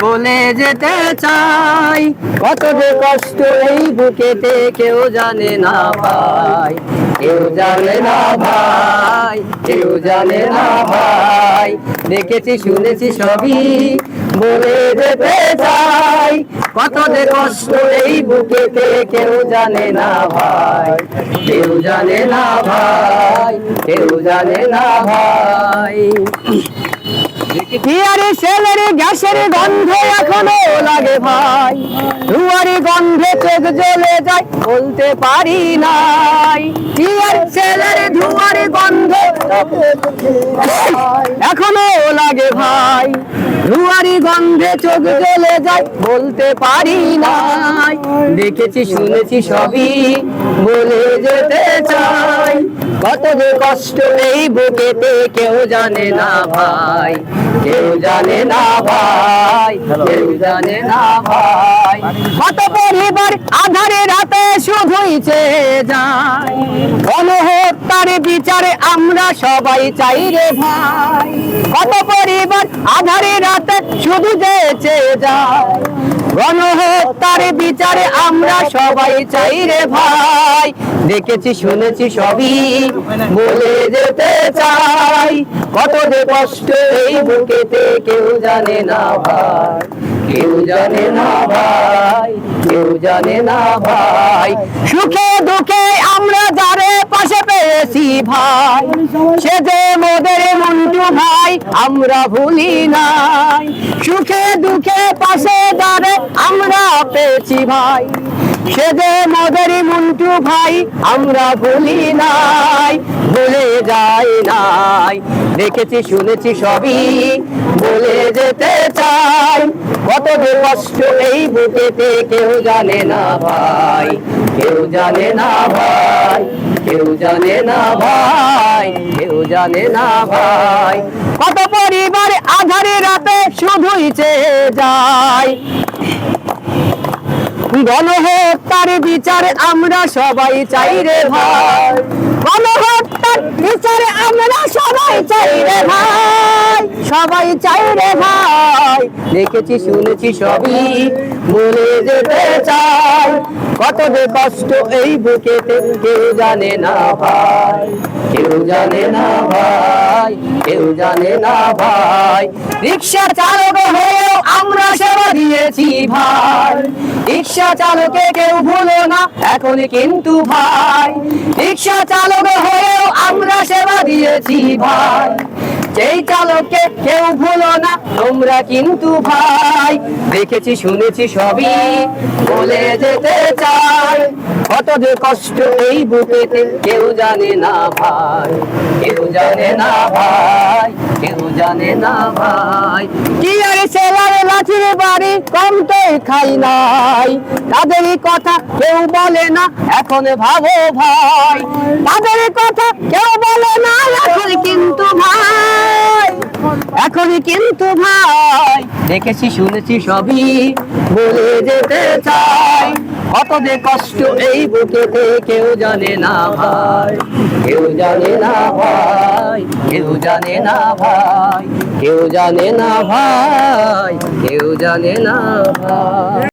বলে যেতে চাই। কত যে কষ্ট এই বুকেতে কেউ জানে না ভাই, কেউ জানে না ভাই, কেউ জানে না ভাই। দেখেছি শুনেছি সবই বলে যেতে চাই। কত যে কষ্ট এই বুকেতে কেউ জানে না ভাই, কেউ জানে না ভাই, কেউ জানে না ভাই। হিয়ারে সেলের গ্যাসের গন্ধে এখনো লাগে ভাই, ধুয়ারি গন্ধে চোখ জ্বলে যায় বলতে পারি নাই। হিয়ার সেলের ধুয়ারি গন্ধে এখনো লাগে ভাই, ধুয়ারি গন্ধে চোখ জ্বলে যায় বলতে পারি নাই। দেখেছি শুনেছি সবই বলে যেতে চাই। কত যে কষ্ট এই বুকেতে কেউ জানে না ভাই, কেউ জানে না ভাই, কেউ জানে না ভাই। কত পরিবার আধারে রাতে শুধুই চেয়ে যায়, গণহত্যার বিচারে আমরা সবাই চাই রে ভাই। কত পরিবার আধারে রাতে শুধু চেয়ে যায়, গণহত্যার বিচারে আমরা সবাই চাই রে ভাই। দেখেছি শুনেছি সবই বলে যেতে চাই। কত যে কষ্ট এই বুকেতে কেউ জানে না ভাই, কেউ জানে না ভাই, কেউ জানে না ভাই। সুখে দুঃখে আমরা যারে পাশে পেয়েছি ভাই, সে যে মোদের মন্টু ভাই আমরা ভুলি নাই। সুখে দুঃখে পাশে যারে আমরা পেয়েছি ভাই, সে যে মোদের মন্টু ভাই আমরা ভুলি নাই, ভুলে যাই নাই। দেখেছি শুনেছি সবই বলে যেতে চাই। কত যে কষ্ট এই বুকেতে কেউ জানে না ভাই, কেউ জানে না ভাই, কেউ জানে না ভাই, কেউ জানে না ভাই। কত পরিবার আধারে রাতে শুধুই চেয়ে যায়, গণহত্যার বিচারে আমরা সবাই চাই রে ভাই, গণহত্যার বিচারে আমরা সবাই চাই রে ভাই, সবাই চাই রে ভাই। দেখেছি শুনেছি সবই বলে যেতে চাই। কত যে কষ্ট এই বুকেতে কেউ জানে না ভাই, কেউ জানে না ভাই, কেউ জানে না ভাই। রিক্সা চালক হয়েও আমরা সেবা দিয়েছি ভাই, রিক্সা চালকে কেউ ভুলো না এখন কিন্তু ভাই। রিক্সা চালক হয়েও আমরা সেবা দিয়েছি ভাই, যেই চালককে কেউ ভুলো না তোমরা কিন্তু ভাই। দেখেছি শুনেছি সবই বলে যেতে চাই। কত যে কষ্ট এই বুকেতে কেউ জানে না ভাই, কেউ জানে না ভাই, কেউ জানে না ভাই। কি আর ছেলার লাঠির বাড়ি কম তো খাই নাই, তাদের কথা কেউ বলে না এখন ভাবো ভাই, তাদের কথা কেউ বলে না এখন কিন্তু ভাই, এখন কিন্তু ভাই। দেখেছি শুনেছি সবই বলে যেতে চাই। কত যে কষ্ট এই বুকেতে কেউ জানে না ভাই, কেউ জানে না ভাই, কেউ জানে না ভাই, কেউ জানে না ভাই, কেউ জানে না ভাই।